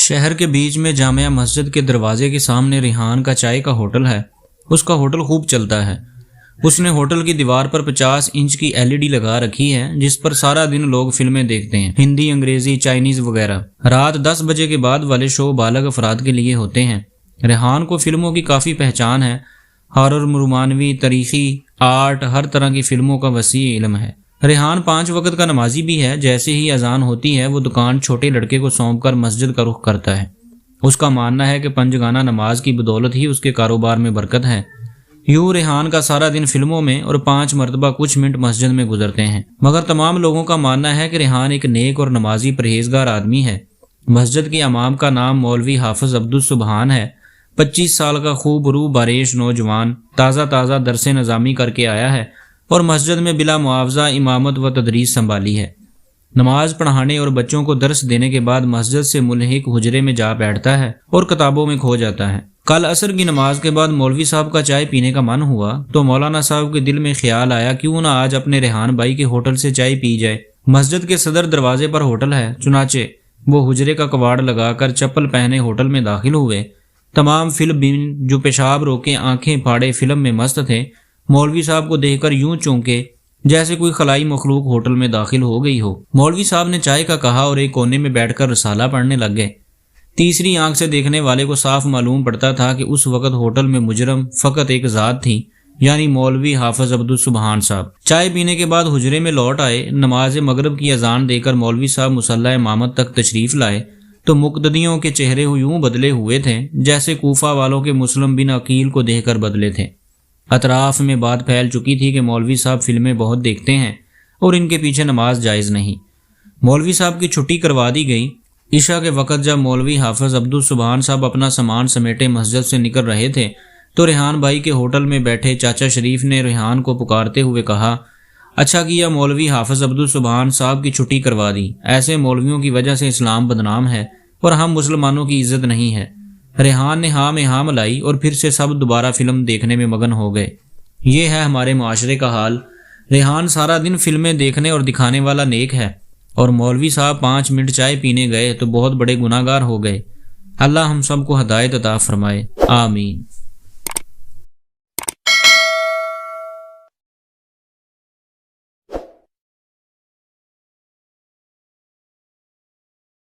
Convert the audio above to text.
شہر کے بیچ میں جامعہ مسجد کے دروازے کے سامنے ریحان کا چائے کا ہوٹل ہے۔ اس کا ہوٹل خوب چلتا ہے۔ اس نے ہوٹل کی دیوار پر 50 انچ کی LED لگا رکھی ہے جس پر سارا دن لوگ فلمیں دیکھتے ہیں، ہندی، انگریزی، چائنیز وغیرہ۔ رات 10 بجے کے بعد والے شو بالغ افراد کے لیے ہوتے ہیں۔ ریحان کو فلموں کی کافی پہچان ہے۔ ہارر، رومانوی، تاریخی، آرٹ، ہر طرح کی فلموں کا وسیع علم ہے۔ ریحان 5 وقت کا نمازی بھی ہے۔ جیسے ہی اذان ہوتی ہے وہ دکان چھوٹے لڑکے کو سونپ کر مسجد کا رخ کرتا ہے۔ اس کا ماننا ہے کہ پنجگانہ نماز کی بدولت ہی اس کے کاروبار میں برکت ہے۔ یوں ریحان کا سارا دن فلموں میں اور 5 مرتبہ کچھ منٹ مسجد میں گزرتے ہیں۔ مگر تمام لوگوں کا ماننا ہے کہ ریحان ایک نیک اور نمازی پرہیزگار آدمی ہے۔ مسجد کے امام کا نام مولوی حافظ عبدالسبحان ہے۔ 25 سال کا خوب روح باریش نوجوان تازہ درس نظامی کر کے آیا ہے اور مسجد میں بلا معاوضہ امامت و تدریس سنبھالی ہے۔ نماز پڑھانے اور بچوں کو درس دینے کے بعد مسجد سے ملحق حجرے میں جا بیٹھتا ہے اور کتابوں میں کھو جاتا ہے۔ کل عصر کی نماز کے بعد مولوی صاحب کا چائے پینے کا من ہوا تو مولانا صاحب کے دل میں خیال آیا کیوں نہ آج اپنے ریحان بھائی کے ہوٹل سے چائے پی جائے۔ مسجد کے صدر دروازے پر ہوٹل ہے، چنانچہ وہ حجرے کا کواڑ لگا کر چپل پہنے ہوٹل میں داخل ہوئے۔ تمام فلم بین جو پیشاب روکے آنکھیں پھاڑے فلم میں مست تھے، مولوی صاحب کو دیکھ کر یوں چونکے جیسے کوئی خلائی مخلوق ہوٹل میں داخل ہو گئی ہو۔ مولوی صاحب نے چائے کا کہا اور ایک کونے میں بیٹھ کر رسالہ پڑھنے لگ گئے۔ تیسری آنکھ سے دیکھنے والے کو صاف معلوم پڑتا تھا کہ اس وقت ہوٹل میں مجرم فقط ایک ذات تھی، یعنی مولوی حافظ عبدالسبحان صاحب۔ چائے پینے کے بعد حجرے میں لوٹ آئے۔ نماز مغرب کی اذان دے کر مولوی صاحب مصلی امامت تک تشریف لائے تو مقتدیوں کے چہرے یوں بدلے ہوئے تھے جیسے کوفہ والوں کے مسلم بن عقیل کو دیکھ کر بدلے تھے۔ اطراف میں بات پھیل چکی تھی کہ مولوی صاحب فلمیں بہت دیکھتے ہیں اور ان کے پیچھے نماز جائز نہیں۔ مولوی صاحب کی چھٹی کروا دی گئی۔ عشاء کے وقت جب مولوی حافظ عبدالسبحان صاحب اپنا سامان سمیٹے مسجد سے نکل رہے تھے تو ریحان بھائی کے ہوٹل میں بیٹھے چاچا شریف نے ریحان کو پکارتے ہوئے کہا، اچھا کیا مولوی حافظ عبدالسبحان صاحب کی چھٹی کروا دی، ایسے مولویوں کی وجہ سے اسلام بدنام ہے اور ہم مسلمانوں کی عزت نہیں ہے۔ ریحان نے ہاں میں ہاں ملائی اور پھر سے سب دوبارہ فلم دیکھنے میں مگن ہو گئے۔ یہ ہے ہمارے معاشرے کا حال۔ ریحان سارا دن فلمیں دیکھنے اور دکھانے والا نیک ہے، اور مولوی صاحب 5 منٹ چائے پینے گئے تو بہت بڑے گناہگار ہو گئے۔ اللہ ہم سب کو ہدایت عطا فرمائے، آمین۔